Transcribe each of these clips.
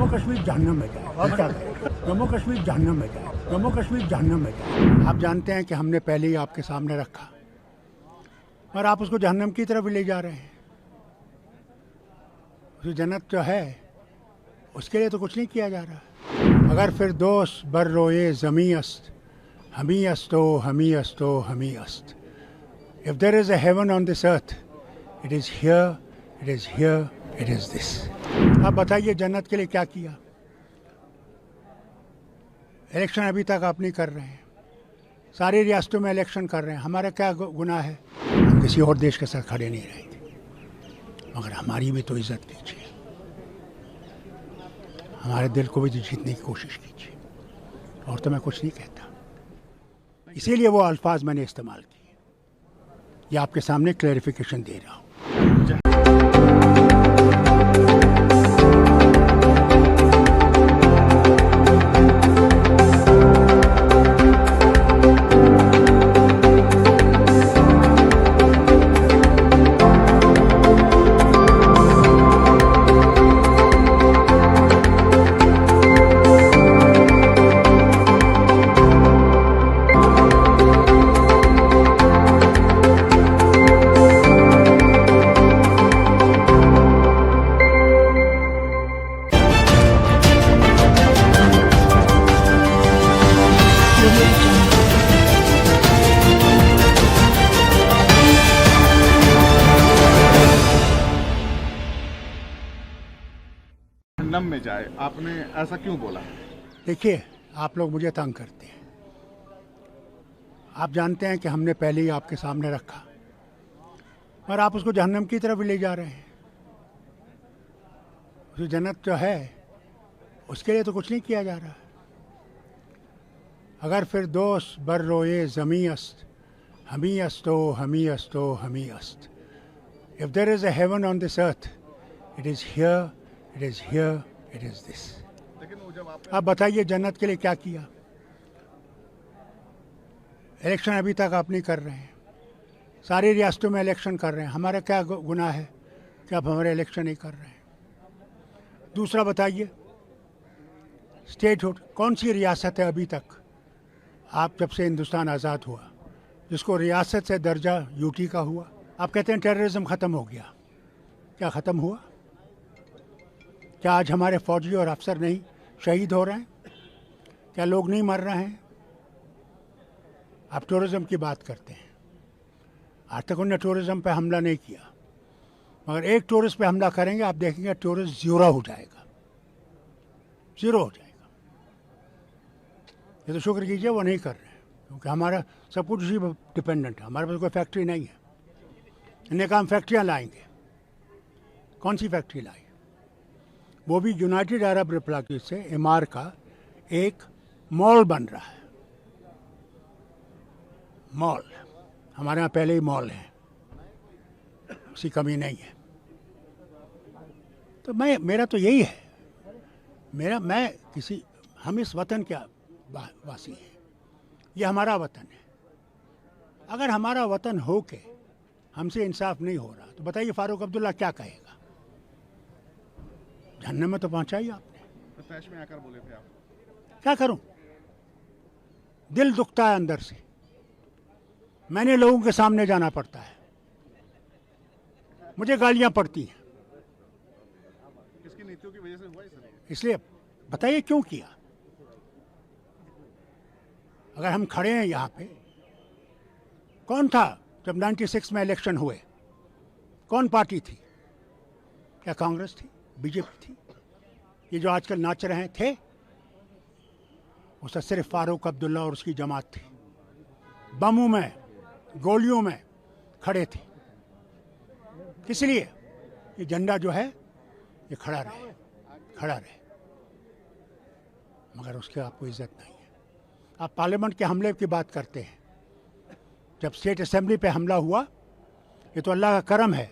जम्मू कश्मीर जहन्नम में जाए, क्या करें? जम्मू कश्मीर जहन्नम में जाए, जम्मू कश्मीर जहन्नम में जाए। आप जानते हैं कि हमने पहले ही आपके सामने रखा और आप उसको जहन्नम की तरफ ले जा रहे हैं। उस जन्नत जो है उसके लिए तो कुछ नहीं किया जा रहा। अगर फिर दोस्त बर रोए ज़मी अस्त, हमी अस्तो हमी अस्तो हमी अस्त। If there is a heaven on this earth, it is here, it is here, it is this. आप बताइए जन्नत के लिए क्या किया? इलेक्शन अभी तक आप नहीं कर रहे हैं। सारी रियासतों में इलेक्शन कर रहे हैं। हमारा क्या गुनाह है? हम किसी और देश के साथ खड़े नहीं रहेंगे, मगर हमारी भी तो इज्जत कीजिए, हमारे दिल को भी तो जीतने की कोशिश कीजिए। और तो मैं कुछ नहीं कहता, इसीलिए वो अल्फाज मैंने इस्तेमाल किए। ये आपके सामने क्लैरिफिकेशन दे रहा हूँ। जहन्नम में जाए, आपने ऐसा क्यों बोला? देखिए, आप लोग मुझे तंग करते हैं। आप जानते हैं कि हमने पहले ही आपके सामने रखा और आप उसको जहन्नम की तरफ ले जा रहे हैं। उस जन्नत जो है उसके लिए तो कुछ नहीं किया जा रहा। अगर फिर दोस्त बर रोए ज़मी अस्त, हमी अस्तो हमी अस्तो हमी अस्त। If there is a heaven on this earth, it is here, it is here, it is this. आप बताइए जन्नत के लिए क्या किया? इलेक्शन अभी तक आप नहीं कर रहे हैं। सारी रियासतों में इलेक्शन कर रहे हैं। हमारा क्या गुनाह है कि आप हमारे इलेक्शन नहीं कर रहे हैं? दूसरा बताइए, स्टेटहुड कौन सी रियासत है अभी तक, आप जब से हिंदुस्तान आज़ाद हुआ, जिसको रियासत से दर्जा यूटी का हुआ? आप कहते हैं टेररिज्म ख़त्म हो गया। क्या ख़त्म हुआ? क्या आज हमारे फौजी और अफसर नहीं शहीद हो रहे हैं? क्या लोग नहीं मर रहे हैं? आप टूरिज़्म की बात करते हैं। आज तक उन्होंने टूरिज़्म पे हमला नहीं किया, मगर एक टूरिस्ट पे हमला करेंगे, आप देखेंगे टूरिस्ट ज़ीरो हो जाएगा, ज़ीरो हो जाएगा। ये तो शुक्र कीजिए वो नहीं कर रहे हैं, क्योंकि हमारा सब कुछ उसी पर डिपेंडेंट है। हमारे पास कोई फैक्ट्री नहीं है। इन्हें काम फैक्ट्रियाँ लाएंगे। कौन सी फैक्ट्री लाई? वो भी यूनाइटेड अरब रिपब्लिक से इमार का एक मॉल बन रहा है। मॉल, हमारे यहाँ पहले ही मॉल है, उसकी कमी नहीं है। तो मेरा तो यही है, हम इस वतन के वासी हैं। ये हमारा वतन है। अगर हमारा वतन हो के हमसे इंसाफ नहीं हो रहा तो बताइए फारूक अब्दुल्ला क्या कहेगा? जहन्नम में तो पहुंचाई आपने। तो तैश में आकर बोले थे आप। क्या करूं? दिल दुखता है अंदर से। मैंने लोगों के सामने जाना पड़ता है, मुझे गालियां पड़ती हैं। किसकी नीतियों की वजह से हुआ ये? इसलिए बताइए क्यों किया? अगर हम खड़े हैं यहाँ पे, कौन था जब 96 में इलेक्शन हुए? कौन पार्टी थी? क्या कांग्रेस थी? बीजेपी थी? ये जो आजकल नाच रहे थे, उसका सिर्फ फारूक अब्दुल्ला और उसकी जमात थी। बमों में, गोलियों में खड़े थे। किस लिए? ये झंडा जो है ये खड़ा रहे, खड़ा रहे, मगर उसके आपको इज्जत नहीं है। आप पार्लियामेंट के हमले की बात करते हैं। जब स्टेट असेंबली पे हमला हुआ, ये तो अल्लाह का करम है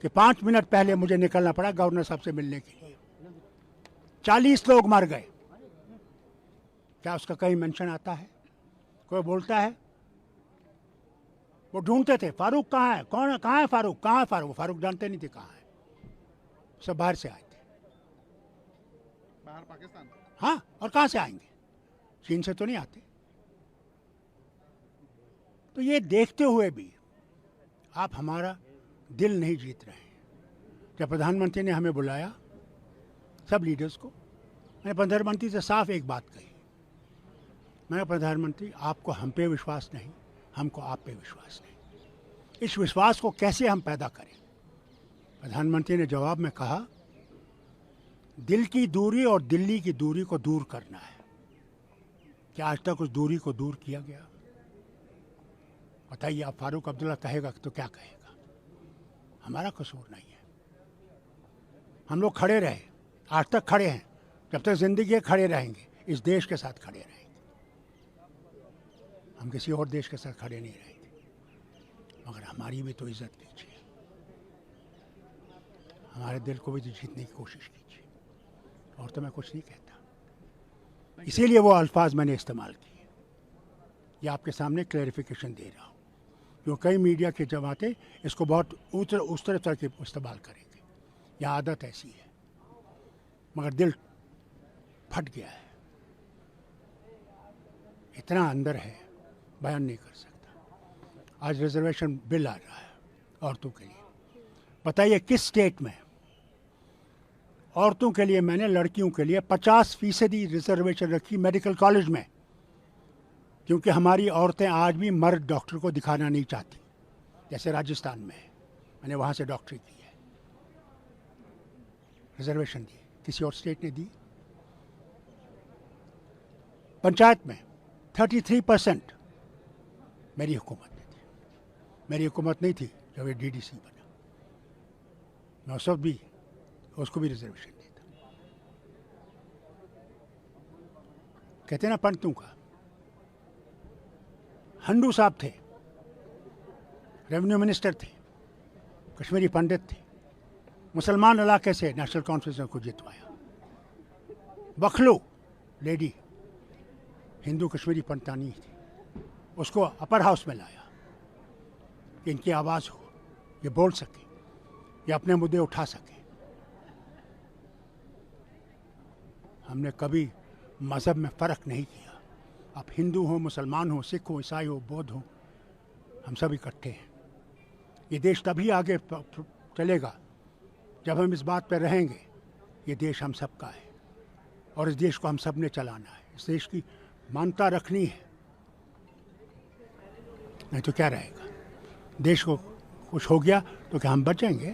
कि 5 मिनट पहले मुझे निकलना पड़ा गवर्नर साहब से मिलने के लिए। 40 लोग मर गए। क्या उसका कहीं मेंशन आता है? कोई बोलता है? वो ढूंढते थे फारूक कहाँ है, कौन है, कहाँ है फारूक, कहाँ है फारूक? फारूक जानते नहीं थे कहाँ है, सब बाहर से आए थे। बाहर पाकिस्तान। हाँ, और कहाँ से आएंगे? चीन से तो नहीं आते। तो ये देखते हुए भी आप हमारा दिल नहीं जीत रहे हैं। जब प्रधानमंत्री ने हमें बुलाया, सब लीडर्स को, मैंने प्रधानमंत्री से साफ एक बात कही। मैंने प्रधानमंत्री, आपको हम पे विश्वास नहीं, हमको आप पे विश्वास नहीं। इस विश्वास को कैसे हम पैदा करें? प्रधानमंत्री ने जवाब में कहा, दिल की दूरी और दिल्ली की दूरी को दूर करना है। क्या आज तक उस दूरी को दूर किया गया? बताइए, आप फारूक अब्दुल्ला कहेगा तो क्या कहेगा? हमारा कसूर नहीं है। हम लोग खड़े रहे, आज तक खड़े हैं, जब तक जिंदगी है खड़े रहेंगे, इस देश के साथ खड़े रहेंगे। हम किसी और देश के साथ खड़े नहीं रहेंगे। मगर हमारी भी तो इज्जत कीजिए, हमारे दिल को भी तो जीतने की कोशिश कीजिए। और तो मैं कुछ नहीं कहता, इसीलिए वो अल्फाज मैंने इस्तेमाल किए। ये आपके सामने क्लैरिफिकेशन दे रहा हूँ, जो कई मीडिया के जमाते इसको बहुत उस तरह के इस्तेमाल करेंगे। यह आदत ऐसी है, मगर दिल फट गया है, इतना अंदर है, बयान नहीं कर सकता। आज रिजर्वेशन बिल आ रहा है औरतों के लिए। बताइए किस स्टेट में औरतों के लिए मैंने लड़कियों के लिए 50% रिजर्वेशन रखी मेडिकल कॉलेज में, क्योंकि हमारी औरतें आज भी मर्द डॉक्टर को दिखाना नहीं चाहती। जैसे राजस्थान में है, मैंने वहाँ से डॉक्टरी की है, रिजर्वेशन दी। किसी और स्टेट ने दी? पंचायत में 33% मेरी हुकूमत ने दी। मेरी हुकूमत नहीं थी जब ये डीडीसी बना, मैं उस वक्त भी उसको भी रिजर्वेशन देता। कहते ना पंडितों का, हंडू साहब थे, रेवेन्यू मिनिस्टर थे, कश्मीरी पंडित थे, मुसलमान इलाके से नेशनल कॉन्फ्रेंस को जितवाया। बखलू लेडी हिंदू कश्मीरी पंडितानी थी, उसको अपर हाउस में लाया कि इनकी आवाज़ हो, ये बोल सके, ये अपने मुद्दे उठा सके। हमने कभी मज़हब में फ़र्क नहीं किया। आप हिंदू हो, मुसलमान हो, सिख हो, ईसाई हो, बौद्ध हो, हम सब इकट्ठे हैं। ये देश तभी आगे चलेगा जब हम इस बात पर रहेंगे, ये देश हम सब का है और इस देश को हम सब ने चलाना है। इस देश की मानता रखनी है, नहीं तो क्या रहेगा? देश को कुछ हो गया तो क्या हम बचेंगे?